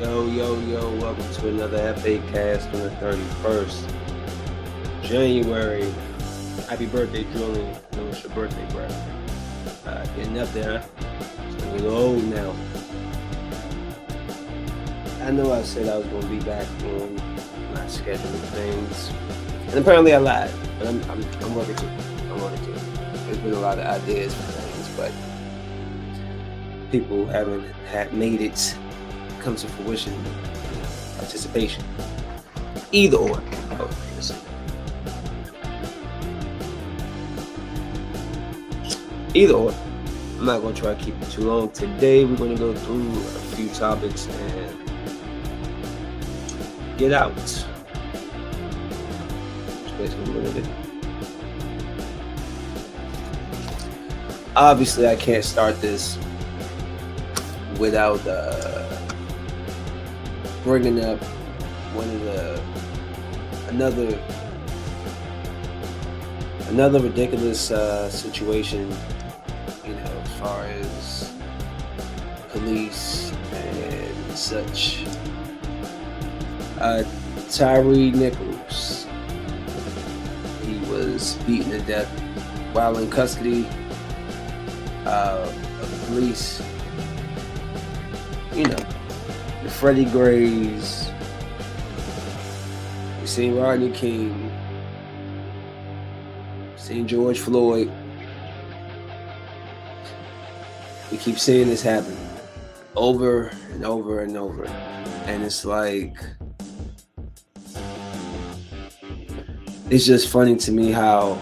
Yo, welcome to another JefeCast on the 31st January. Happy birthday, Julian. I know it's your birthday, bro. Getting up there, huh? It's a little old now. I know I said I was going to be back on my schedule of things, and apparently I lied, but I'm working to it. There's been a lot of ideas for things, but people haven't made it come to fruition. Participation, either or. Either or. I'm not going to try to keep it too long. Today we're going to go through a few topics and get out. That's basically what it is. Obviously, I can't start this without bringing up another ridiculous situation, as far as police and such. Tyree Nichols, he was beaten to death while in custody of the police. The Freddie Grays, we seen Rodney King, seen George Floyd. We keep seeing this happen over and over and over. And it's like, it's just funny to me how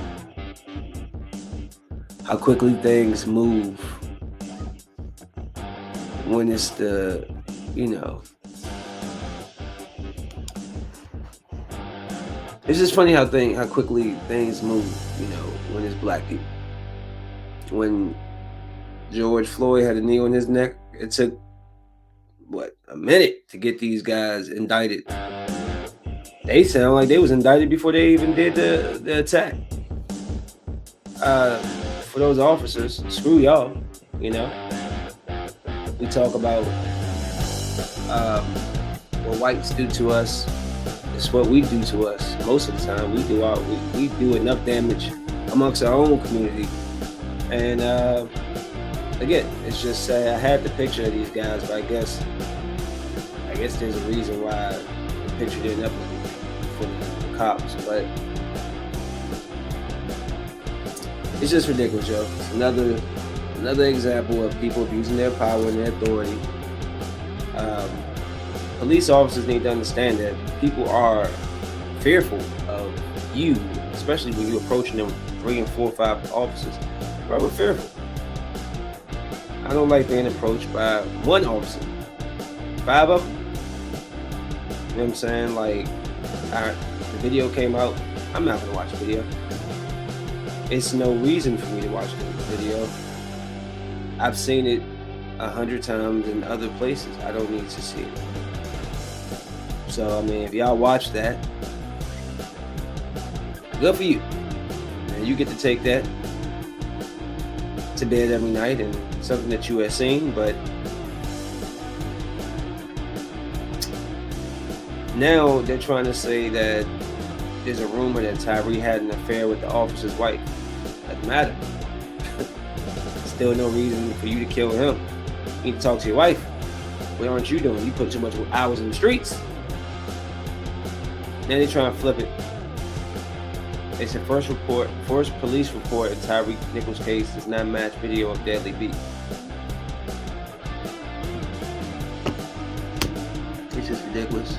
quickly things move when it's the, it's just funny how quickly things move, when it's black people. When George Floyd had a knee on his neck, it took, a minute to get these guys indicted. They sound like they was indicted before they even did the attack. For those officers, screw y'all, We talk about what whites do to us. It's what we do to us. Most of the time, we do enough damage amongst our own community. And again, it's just I had the picture of these guys, but I guess there's a reason why the picture didn't upload for the cops. But it's just ridiculous, yo. It's another example of people abusing their power and their authority. Police officers need to understand that people are fearful of you, especially when you're approaching them 3 and 4 or 5 officers. Right, we're fearful. I don't like being approached by one officer. 5 of them. You know what I'm saying? Like, the video came out. I'm not gonna watch the video. It's no reason for me to watch the video. I've seen it 100 times in other places. I don't need to see it. So, if y'all watch that, good for you. And you get to take that to bed every night and something that you have seen. But now they're trying to say that there's a rumor that Tyree had an affair with the officer's wife. Doesn't matter. Still no reason for you to kill him. You need to talk to your wife. What aren't you doing? You put too much hours in the streets. Now they're trying to flip it. It's the first police report in Tyree Nichols' case does not match video of deadly beat. It's just ridiculous.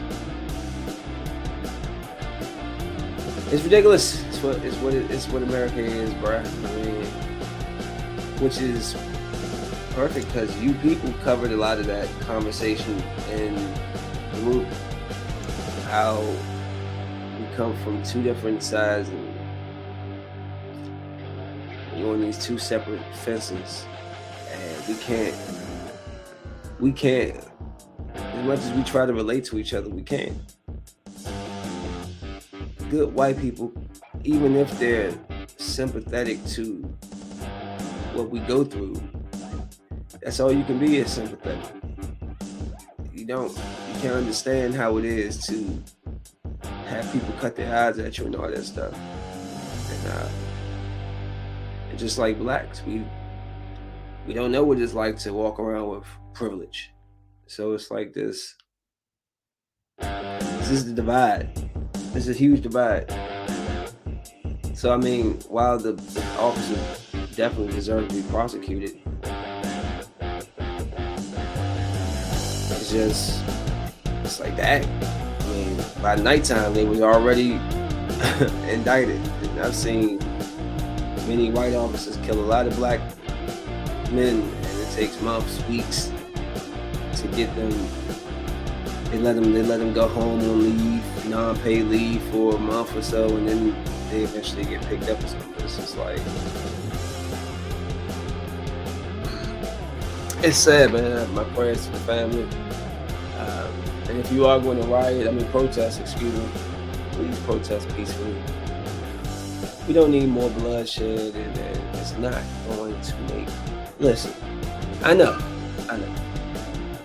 It's ridiculous. It's what America is, bruh. Which is perfect because you people covered a lot of that conversation in the group. How we come from 2 different sides and you're on these 2 separate fences, and we can't. As much as we try to relate to each other, we can't. Good white people, even if they're sympathetic to what we go through, that's all you can be, is sympathetic. You can't understand how it is to have people cut their eyes at you and all that stuff. And just like blacks, we don't know what it's like to walk around with privilege. So it's like this. This is the divide. This is a huge divide. So I mean, while the officers definitely deserve to be prosecuted, it's like that. I mean, by nighttime they was already indicted. And I've seen many white officers kill a lot of black men, and it takes months, weeks to get them. They let them go home on leave, non-paid leave for a month or so, and then they eventually get picked up or something. It's just like, it's sad, man. My prayers to the family. And if you are going to protest, please protest peacefully. We don't need more bloodshed, and it's not going to make. Listen, I know.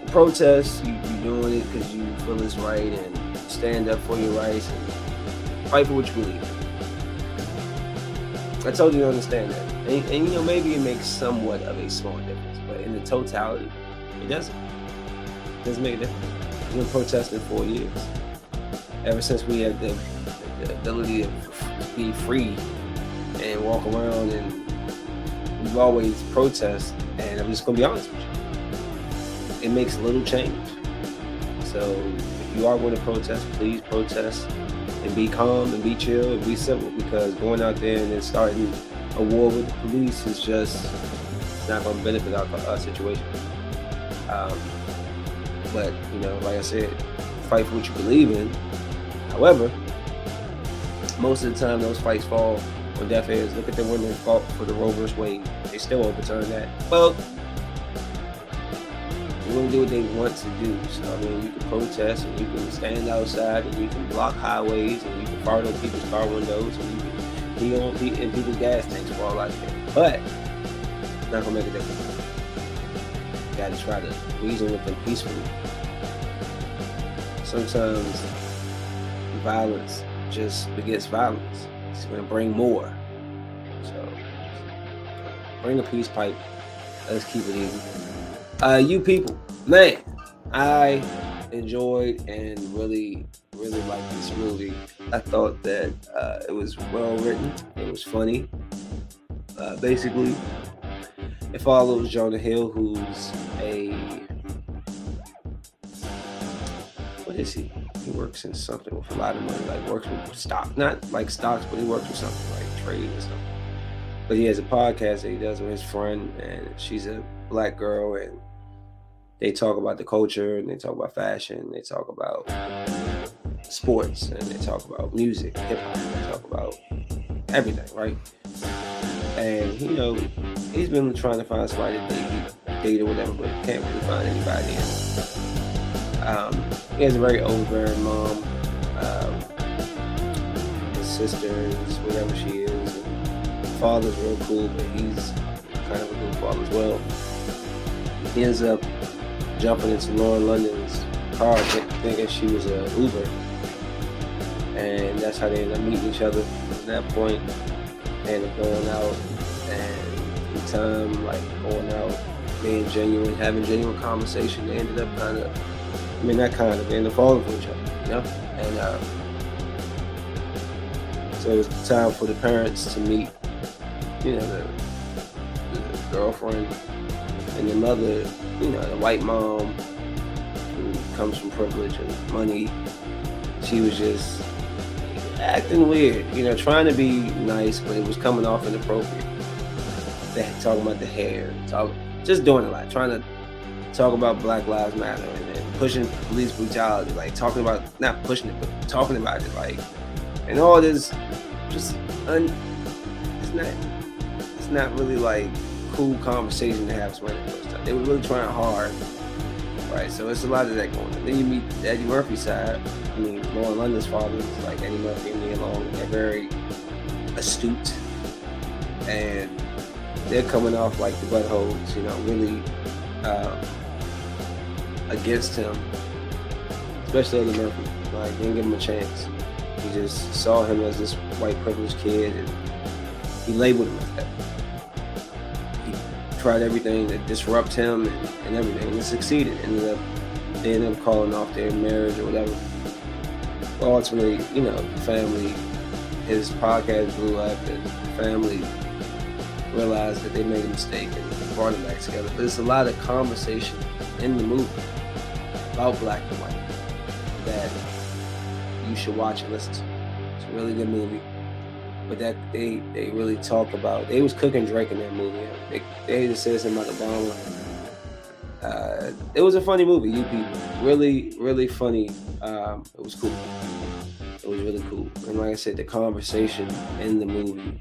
Protest, you're doing it because you feel it's right, and stand up for your rights and fight for what you believe in. I totally understand that. And maybe it makes somewhat of a small difference, but in the totality, it doesn't. It doesn't make a difference. We've been protesting for years. Ever since we had the ability to be free and walk around, and we've always protested, and I'm just going to be honest with you. It makes little change. So if you are going to protest, please protest and be calm and be chill and be simple, because going out there and then starting a war with the police is just, it's not going to benefit our situation. But, like I said, fight for what you believe in. However, most of the time those fights fall on deaf ears. Look at the women that fought for the Roe vs. Wade. They still overturned that. Well, they're going to do what they want to do. So, you can protest, and you can stand outside, and you can block highways, and you can fart on people's car windows, and you can be in people's gas tanks for all I care. But it's not going to make a difference. You got to try to reason with them peacefully. Sometimes violence just begets violence. It's going to bring more. So bring a peace pipe. Let's keep it easy. You people, man, I enjoyed and really liked this movie. I thought that it was well written. It was funny. Basically, it follows Jonah Hill, who's what is he? He works in something with a lot of money, like works with stock, not like stocks, but he works with something like trading or something. But he has a podcast that he does with his friend, and she's a black girl, and they talk about the culture, and they talk about fashion, they talk about sports, and they talk about music, hip hop, they talk about everything, right? And he's been trying to find somebody to date or whatever, but can't really find anybody. He has a very overbearing mom. His sister is whatever she is. And the father's real cool, but he's kind of a good father as well. He ends up jumping into Lauren London's car, thinking she was an Uber, and that's how they end up meeting each other. At that point, they end up going out, and in time, going out, being genuine, having genuine conversation, they ended up they ended up falling for each other, And so it was time for the parents to meet, the girlfriend and the mother, the white mom who comes from privilege and money. She was just acting weird, trying to be nice, but it was coming off inappropriate. Talking about the hair, just doing a lot, trying to talk about Black Lives Matter, and then pushing police brutality, talking about, not pushing it, but talking about it, and all this, just, it's not really cool conversation to have somebody the first time. They were really trying hard, right? So it's a lot of that going on. Then you meet Eddie Murphy's side. Lauren London's father is like Eddie Murphy and Nia Long. They're very astute, and they're coming off like the buttholes, really against him especially Eddie Murphy. Like, didn't give him a chance. He just saw him as this white privileged kid, and he labeled him as that. He tried everything to disrupt him and everything, and succeeded. They ended up calling off their marriage or whatever. But ultimately, you know, the family, his podcast blew up, and the family realized that they made a mistake and brought it back together. But there's a lot of conversation in the movie about black and white that you should watch and listen to. It's a really good movie. But that they really talk about, they was cooking Drake in that movie. They just said something about Obama. It was a funny movie, You People. Really, really funny. It was cool. It was really cool. And like I said, the conversation in the movie,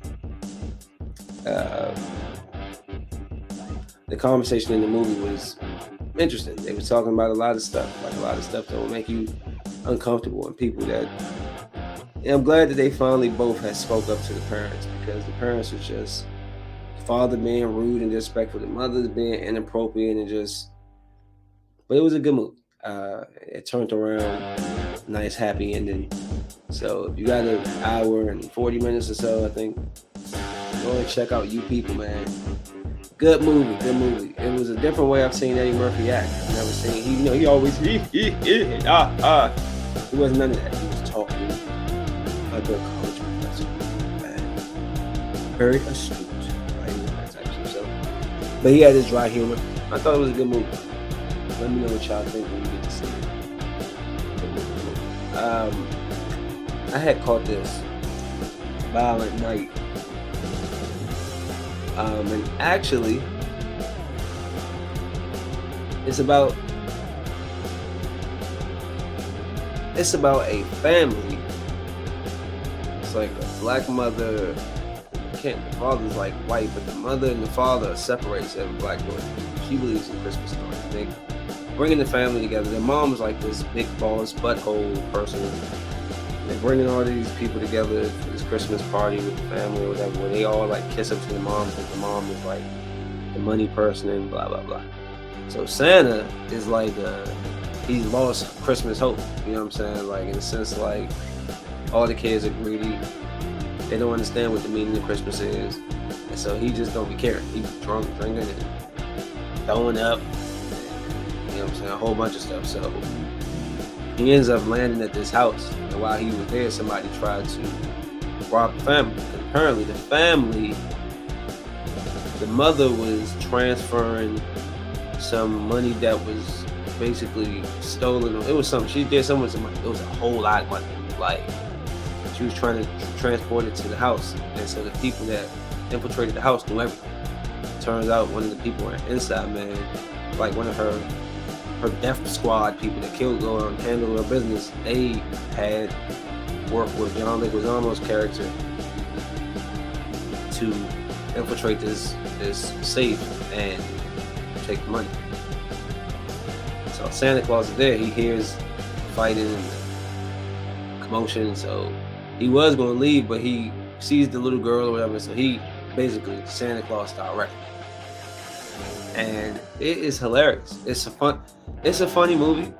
was interesting. They were talking about a lot of stuff, that will make you uncomfortable, and people that, and I'm glad that they finally both had spoke up to the parents, because the parents were just, the father being rude and disrespectful, the mother being inappropriate and just, but it was a good movie. It turned around, nice, happy ending. So if you got an hour and 40 minutes or so, I think, go and check out You People, man. Good movie. It was a different way I've seen Eddie Murphy act. I've never seen, he always, he wasn't none of that. He was talking like a college professor. And very astute, right? That type of stuff. But he had his dry humor. I thought it was a good movie. Let me know what y'all think when you get to see it. I had caught this Violent Night. And actually, it's about a family. It's like a black mother. The father's like white, but the mother and the father are separated. They have a black daughter. She believes in Christmas stories. They bringing the family together. Their mom was like this big boss butthole person. They're bringing all these people together for this Christmas party with the family or whatever, where they all like kiss up to the mom, because the mom is like the money person and blah blah blah. So Santa is like he's lost Christmas hope. You know what I'm saying? Like, in a sense, like, all the kids are greedy. They don't understand what the meaning of Christmas is, and so he just don't be caring. He's drunk, drinking, and throwing up. You know what I'm saying? A whole bunch of stuff. So he ends up landing at this house, and while he was there, somebody tried to rob the family. And apparently, the mother was transferring some money that was basically stolen. It was something she did. It was a whole lot of money. Like, she was trying to transport it to the house, and so the people that infiltrated the house knew everything. Turns out one of the people, an inside man, like one of her death squad people that go and handle her business, they had worked with John Leguizamo's character to infiltrate this safe and take the money. So Santa Claus is there. He hears fighting and commotion, so he was going to leave, but he sees the little girl or whatever, so he basically, Santa Claus started wrecking. And it is hilarious. It's a funny movie.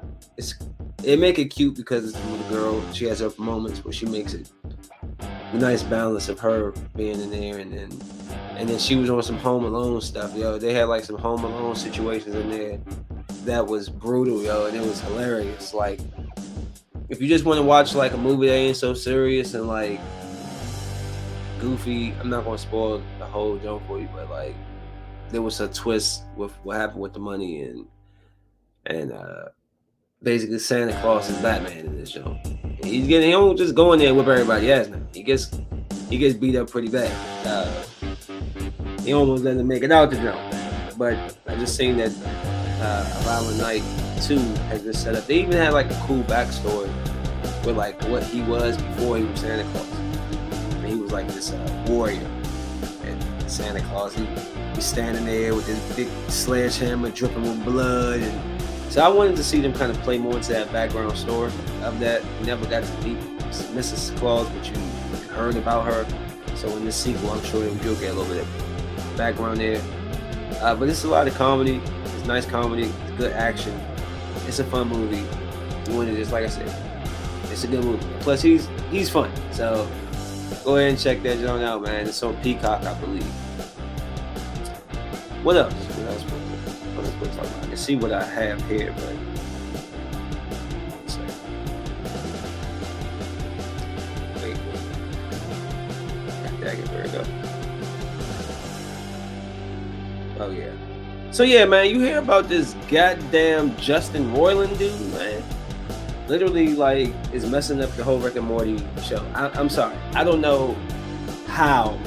It make it cute because it's the little girl. She has her moments where she makes it a nice balance of her being in there, and then she was on some Home Alone stuff, yo. They had like some Home Alone situations in there that was brutal, yo, and it was hilarious. Like, if you just want to watch like a movie that ain't so serious and like goofy, I'm not gonna spoil the whole jump for you, but like, there was a twist with what happened with the money, and basically Santa Claus is Batman in this show. He don't just go in there and whip everybody ass now. He gets beat up pretty bad. He almost doesn't make it out the jump. But I just seen that Violent Night 2 has been set up. They even had like a cool backstory with like what he was before he was Santa Claus. And he was like this warrior. And Santa Claus, he's standing there with this big sledgehammer dripping with blood, and so I wanted to see them kind of play more into that background story of that. We never got to meet Mrs. Claus, but you heard about her. So in this sequel, I'm sure you'll get a little bit of background there. But it's a lot of comedy. It's nice comedy. It's good action. It's a fun movie. When it is, like I said, it's a good movie. Plus, he's fun. So go ahead and check that joint out, man. It's on Peacock, I believe. What else? What else we're talking about? I can see what I have here, but wait. Dang it, where it go? Oh yeah. So yeah, man, you hear about this goddamn Justin Roiland dude, man? Literally, like, is messing up the whole Rick and Morty show. I'm sorry. I don't know how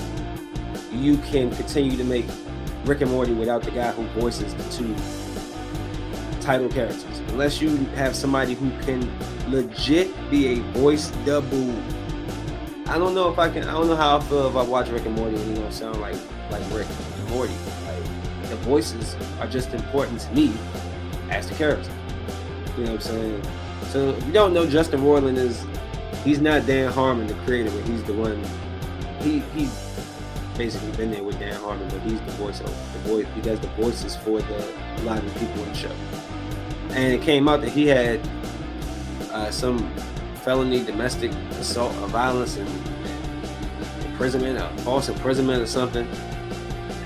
you can continue to make Rick and Morty without the guy who voices the two title characters. Unless you have somebody who can legit be a voice double. I don't know how I feel if I watch Rick and Morty and he don't sound like Rick and Morty. Like, the voices are just important to me as the character. You know what I'm saying? So if you don't know, Justin Roiland he's not Dan Harmon, the creator, but he's the one. He's basically been there with Dan Harmon, but he's the voice. He does the voices for a lot of the people in the show. And it came out that he had some felony domestic assault or violence and imprisonment, or false imprisonment or something.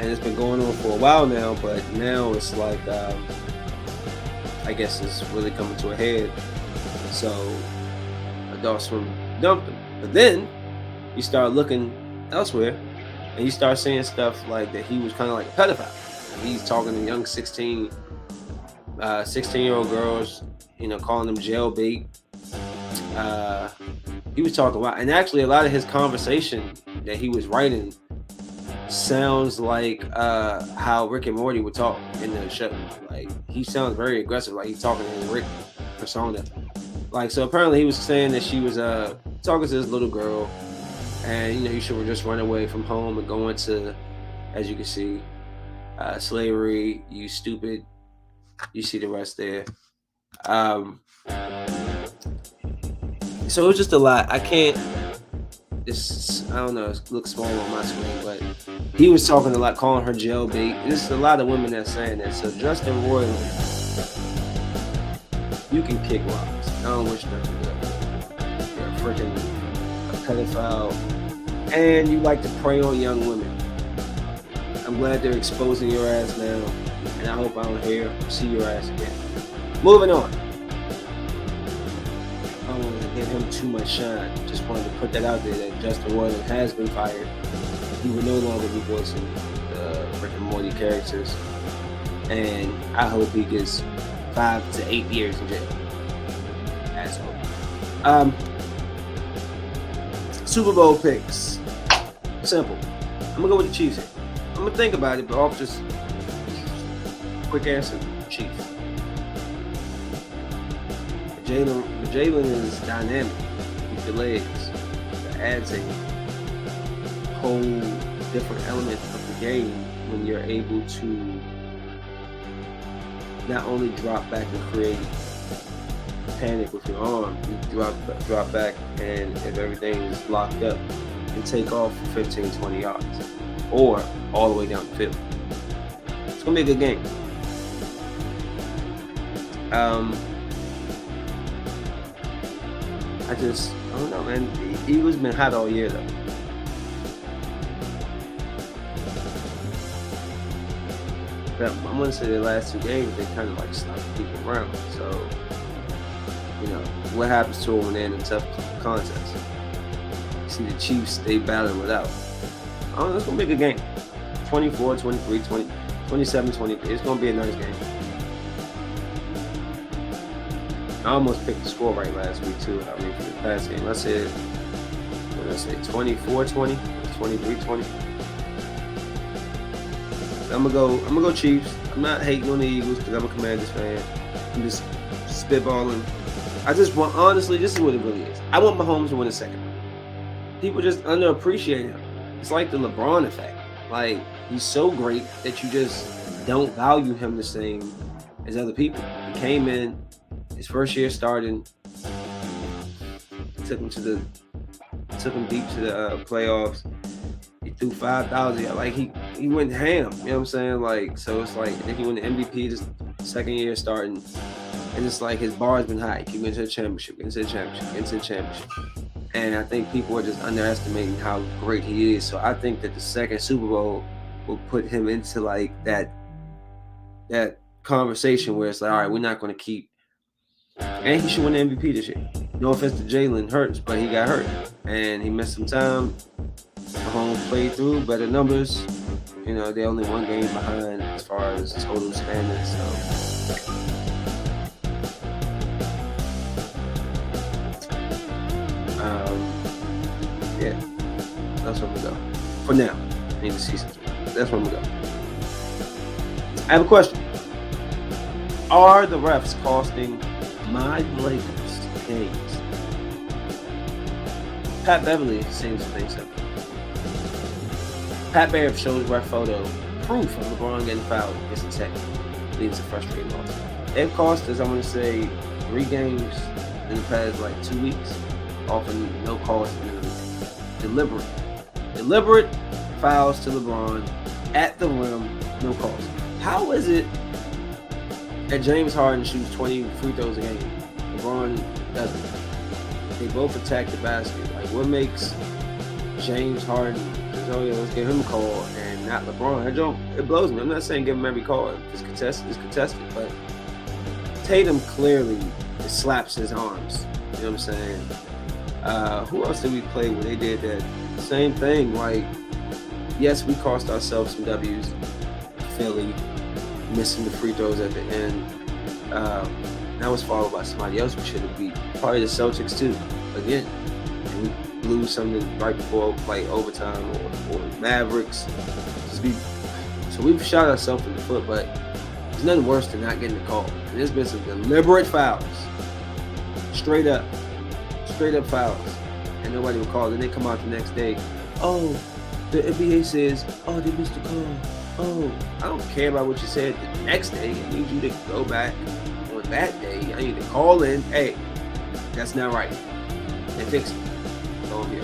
And it's been going on for a while now, but now it's like I guess it's really coming to a head. So Adult Swim dumped him. But then you start looking elsewhere and you start seeing stuff like that he was kind of like a pedophile. He's talking to young 16-year-old girls, you know, calling them jailbait. He was talking about, and actually a lot of his conversation that he was writing sounds like how Rick and Morty would talk in the show. Like, he sounds very aggressive, like he's talking to his Rick persona. Like, so apparently he was saying that she was talking to this little girl, and, you know, you should just run away from home and go into, as you can see, slavery, you stupid. You see the rest there. So it was just a lot. I don't know, it looks small on my screen, but he was talking a lot, calling her jailbait. There's a lot of women that's saying that. So Justin Roiland, you can kick rocks. I don't wish nothing good. You're a freaking pedophile, and you like to prey on young women. I'm glad they're exposing your ass now, and I hope I don't hear or see your ass again. Moving on. I don't want to give him too much shine. Just wanted to put that out there that Justin Roiland has been fired. He will no longer be voicing the Rick and Morty characters, and I hope he gets 5 to 8 years in jail. Asshole. Super Bowl picks. Simple. I'm gonna go with the Chiefs here. I'm gonna think about it, but off just quick answer: Chiefs. Jalen is dynamic with the legs. That adds a whole different element of the game when you're able to not only drop back and create panic with your arm, you drop back, and if everything is locked up, you take off for 15, 20 yards or all the way down the field. It's gonna be a good game. I don't know, man. The Eagles been hot all year though. But I'm gonna say the last 2 games they kind of like stopped people around. So, you know, what happens to them when they're in a tough contest? See the Chiefs, they battling without. I don't know, it's gonna be a good game. 24, 23, 20, 27, 23. It's gonna be a nice game. I almost picked the score right last week too. I mean, for the past game, I said 24-20, 23-20. I'm gonna go Chiefs. I'm not hating on the Eagles because I'm a Commanders fan. I'm just spitballing. I just want, honestly, this is what it really is. I want Mahomes to win a second. People just underappreciate him. It's like the LeBron effect. Like, he's so great that you just don't value him the same as other people. He came in his first year starting, took him deep to the playoffs. He threw 5,000. Like, he went ham. You know what I'm saying? Like, so it's like, I think he won the MVP this second year starting. And it's like his bar's been high. Keep getting to the championship. And I think people are just underestimating how great he is. So I think that the second Super Bowl will put him into like that conversation where it's like, all right, we're not going to keep. And he should win the MVP this year. No offense to Jalen Hurts, but he got hurt and he missed some time. Mahomes played through better numbers. You know, they're only one game behind as far as total standings. So. Yeah, that's where we go. For now, in the season 3. That's where we go. I have a question. Are the refs costing my Lakers games? Pat Beverly seems to think so. Pat Bev shows ref photo proof of LeBron getting fouled against the Tech. Leads to frustrating loss. They've cost us, I'm going to say, 3 games in the past like 2 weeks. Often no cause. Deliberate fouls to LeBron at the rim, no cause. How is it that James Harden shoots 20 free throws a game? LeBron doesn't. They both attack the basket. Like, what makes James Harden, oh yeah, let's give him a call and not LeBron? It blows me. I'm not saying give him every call. It's contested, but Tatum clearly slaps his arms. You know what I'm saying? Who else did we play where they did that same thing? Like, yes, we cost ourselves some W's. Philly missing the free throws at the end. That was followed by somebody else we should have beat. Probably the Celtics too. Again, and we blew something right before like overtime or Mavericks. So we've shot ourselves in the foot, but there's nothing worse than not getting the call. And there's been some deliberate fouls, straight up fouls, and nobody will call. Then they come out the next day. Oh, the NBA says, oh, they missed the call. Oh, I don't care about what you said the next day. I need you to go back on that day. I need to call in. Hey, that's not right. And fix it. Go on here.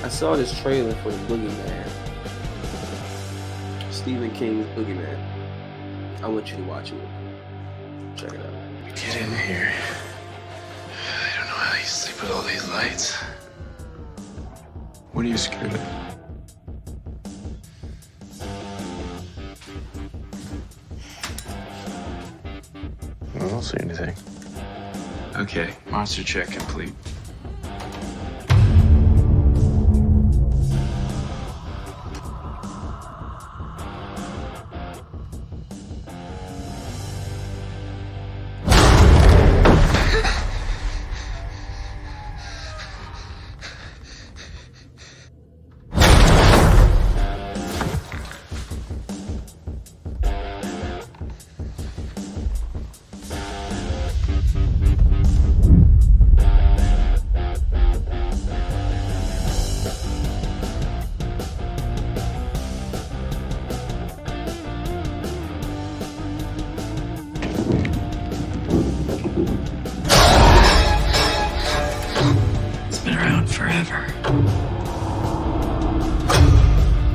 I saw this trailer for the Boogeyman. Stephen King's Boogeyman. I want you to watch it. Check it out. Get in here. I don't know how you sleep with all these lights. What are you scared of? I don't see anything. Okay, monster check complete. Forever.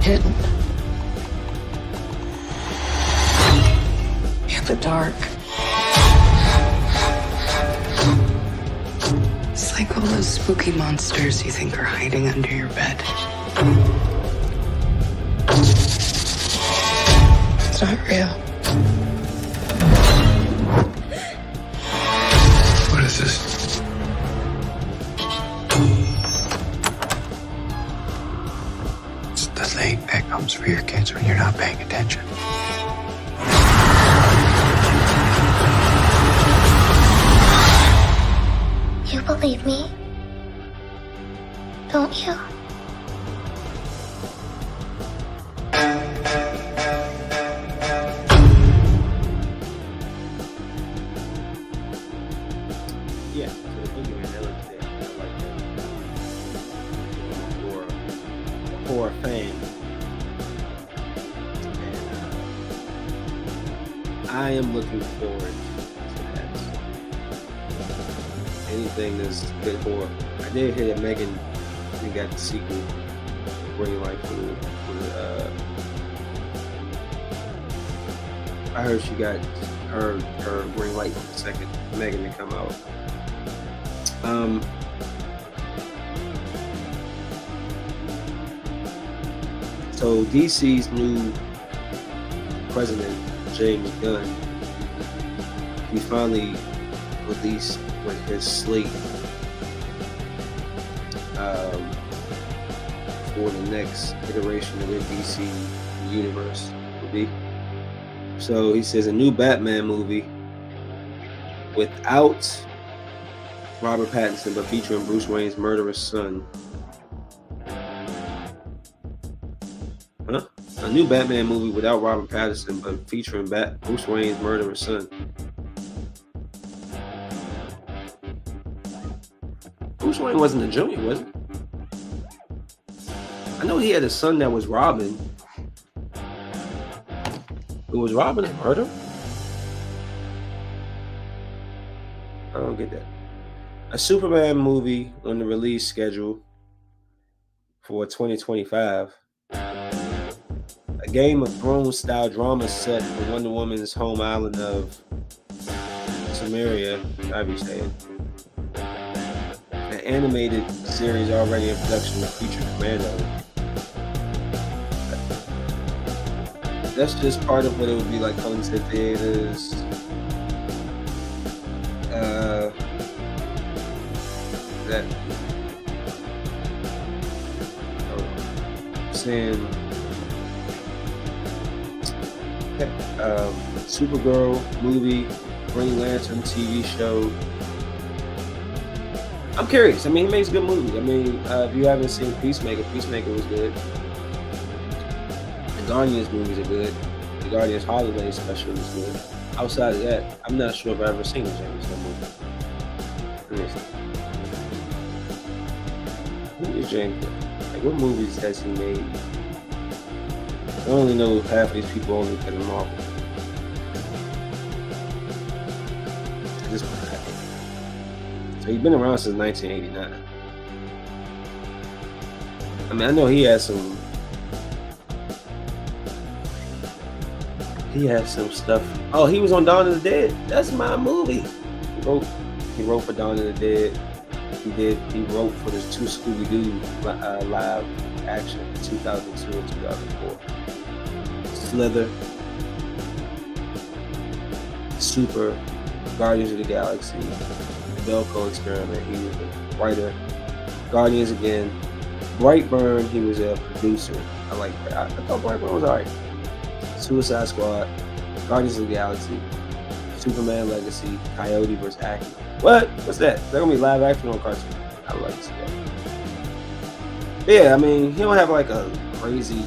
Hidden. In the dark. It's like all those spooky monsters you think are hiding under your bed. It's not real. What is this? The thing that comes for your kids when you're not paying attention. You believe me, don't you? Yeah, so the Boogeyman, that looks good. I like that. For a horror fan. And I am looking forward to that. Anything that's good horror. I did hear that Megan, we got the sequel, green light for I heard she got her green light for the second Megan to come out. So DC's new president, James Gunn, he finally released with his slate for the next iteration of the DC universe will be. So he says a new Batman movie without Robert Pattinson, but featuring Bruce Wayne's murderous son. Huh? A new Batman movie without Robert Pattinson, but featuring Bruce Wayne's murderous son. Bruce Wayne wasn't a junior, was he? I know he had a son that was Robin. Who was Robin a murder? I don't get that. A Superman movie on the release schedule for 2025. A Game of Thrones style drama set on Wonder Woman's home island of Samaria, I'd be saying. An animated series already in production with featuring Commando. That's just part of what it would be like coming to theaters. That saying Supergirl movie, Green Lantern TV show. I'm curious. I mean, he makes good movies. I mean, if you haven't seen Peacemaker was good. The Guardians movies are good. The Guardians Holiday special is good. Outside of that, I'm not sure if I've ever seen a James Gunn movie. Who is James Gunn? Like, what movies has he made? I only know half of these people only because of Marvel. At this point, I think. So he's been around since 1989. I mean, I know he has some stuff. Oh, he was on Dawn of the Dead. That's my movie. He wrote for Dawn of the Dead. He wrote for the two Scooby-Doo live action in 2002 and 2004. Slither, Super, Guardians of the Galaxy, The Belko Experiment. He was a writer. Guardians again. Brightburn, he was a producer. I thought Brightburn was alright. Suicide Squad, Guardians of the Galaxy, Superman Legacy, Coyote vs. Acme. What? What's that? Is that gonna be live action or cartoon? I would like to see that. Yeah, I mean, he don't have like a crazy,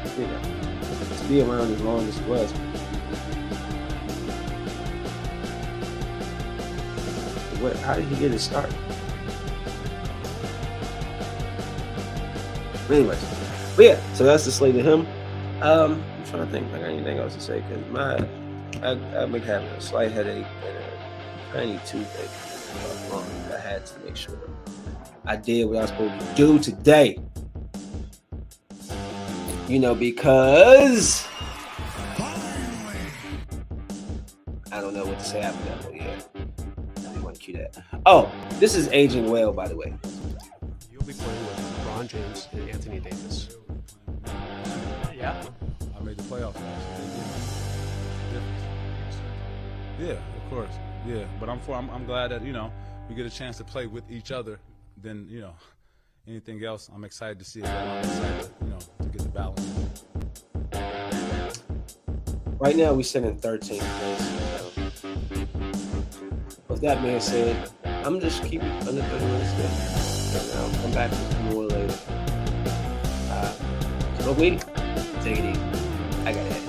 to be around as long as he was. How did he get his start? Anyways, but yeah, so that's the slate of him. I'm trying to think if I got anything else to say because I've been having a slight headache and a tiny toothache. I had to make sure I did what I was supposed to do today. Because I don't know what to say after that, but yeah. I didn't want to cue that. Oh, this is aging well, by the way. You'll be playing with LeBron James and Anthony Davis. Yeah. I made the playoffs last year. Yeah, of course. Yeah, but I'm glad that we get a chance to play with each other. Then anything else, I'm excited to see it. I'm excited, to get the balance. Right now, we sit in 13th place. With that being said, I'm just keeping under 30 minutes there. And I'll come back with some more later. Smoke weed. Take it easy. I got it.